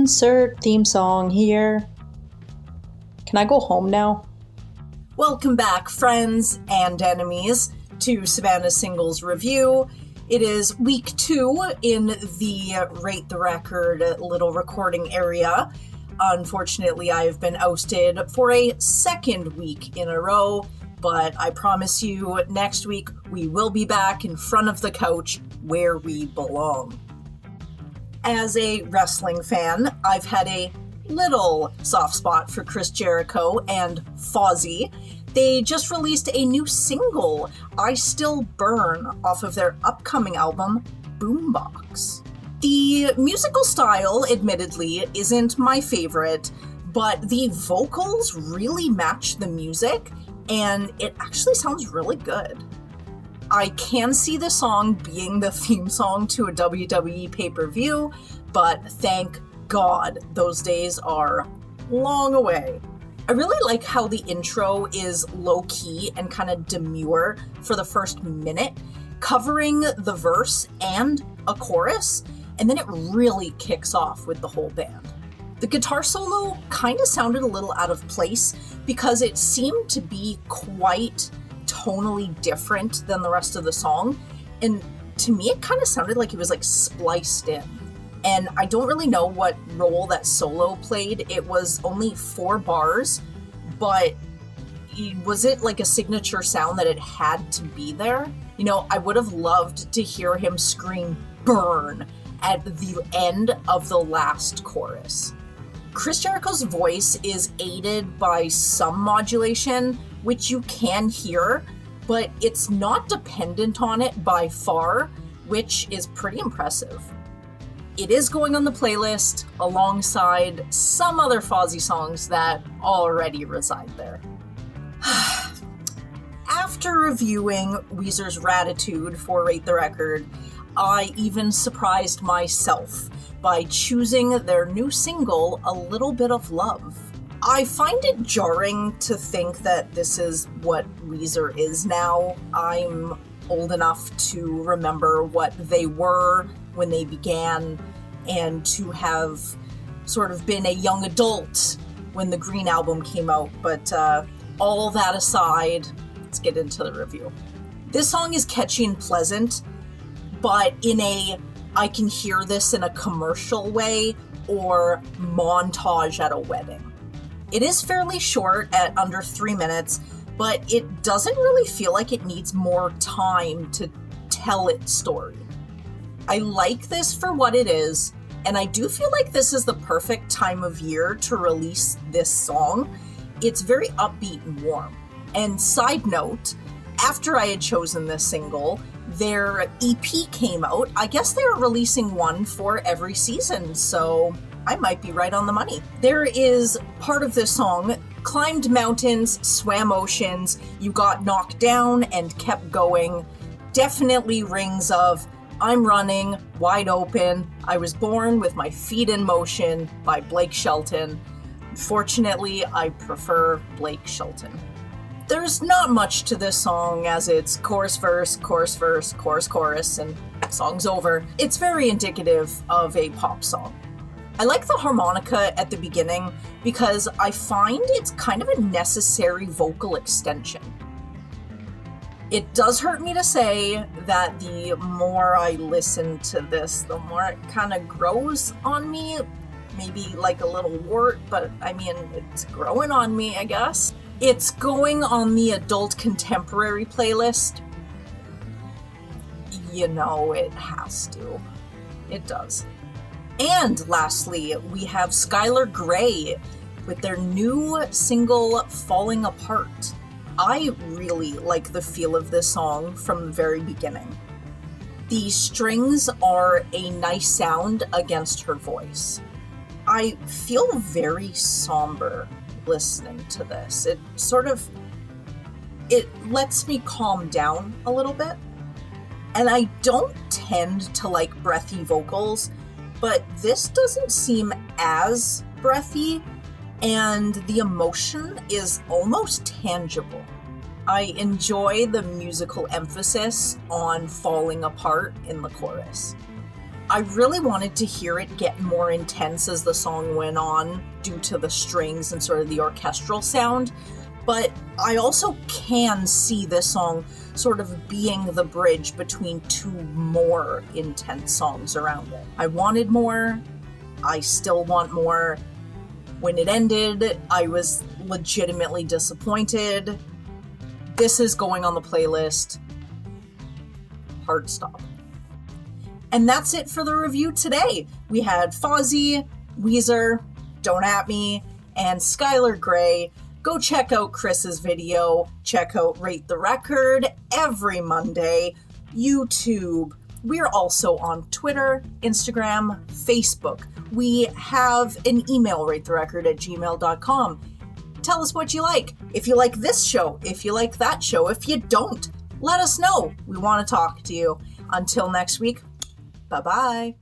Insert theme song here. Can I go home now? Welcome back, friends and enemies, to Savannah Singles Review. It is week 2 in the Rate the Record little recording area. Unfortunately, I have been ousted for a second week in a row, but I promise you, next week we will be back in front of the couch where we belong. As a wrestling fan, I've had a little soft spot for Chris Jericho and Fozzy. They just released a new single, I Still Burn, off of their upcoming album, Boombox. The musical style, admittedly, isn't my favorite, but the vocals really match the music, and it actually sounds really good. I can see the song being the theme song to a WWE pay-per-view, but thank God those days are long away. I really like how the intro is low-key and kind of demure for the first minute, covering the verse and a chorus, and then it really kicks off with the whole band. The guitar solo kind of sounded a little out of place because it seemed to be quite tonally different than the rest of the song, and to me it kind of sounded like it was like spliced in. And I don't really know what role that solo played. It was only 4 bars, but was it like a signature sound that it had to be there? You know, I would have loved to hear him scream "burn" at the end of the last chorus. Chris Jericho's voice is aided by some modulation, which you can hear, but it's not dependent on it by far, which is pretty impressive. It is going on the playlist alongside some other Fozzy songs that already reside there. After reviewing Weezer's Ratitude for Rate the Record, I even surprised myself by choosing their new single, A Little Bit of Love. I find it jarring to think that this is what Weezer is now. I'm old enough to remember what they were when they began, and to have sort of been a young adult when the Green album came out. But all that aside, let's get into the review. This song is catchy and pleasant, but in a I can hear this in a commercial way or montage at a wedding. It is fairly short at under 3 minutes, but it doesn't really feel like it needs more time to tell its story. I like this for what it is, and I do feel like this is the perfect time of year to release this song. It's very upbeat and warm. And side note, after I had chosen this single, their EP came out. I guess they're releasing one for every season, so I might be right on the money. There is part of this song, climbed mountains, swam oceans, you got knocked down and kept going. Definitely rings of I'm Running, Wide Open, I Was Born with My Feet in Motion by Blake Shelton. Unfortunately, I prefer Blake Shelton. There's not much to this song, as it's chorus, verse, chorus, chorus, and song's over. It's very indicative of a pop song. I like the harmonica at the beginning because I find it's kind of a necessary vocal extension. It does hurt me to say that the more I listen to this, the more it kind of grows on me. Maybe like a little wart, but I mean, it's growing on me, I guess. It's going on the adult contemporary playlist. You know, it has to. It does. And lastly, we have Skylar Grey with their new single, Falling Apart. I really like the feel of this song from the very beginning. The strings are a nice sound against her voice. I feel very somber listening to this. It lets me calm down a little bit. And I don't tend to like breathy vocals, but this doesn't seem as breathy, and the emotion is almost tangible. I enjoy the musical emphasis on falling apart in the chorus. I really wanted to hear it get more intense as the song went on due to the strings and sort of the orchestral sound, but I also can see this song sort of being the bridge between two more intense songs around it. I wanted more. I still want more. When it ended, I was legitimately disappointed. This is going on the playlist. Hard stop. And that's it for the review today. We had Fozzy, Weezer, Don't At Me, and Skylar Grey. Go check out Chris's video. Check out Rate the Record every Monday. YouTube. We're also on Twitter, Instagram, Facebook. We have an email, ratetherecord@gmail.com. Tell us what you like. If you like this show, if you like that show, if you don't, let us know. We want to talk to you. Until next week, bye-bye.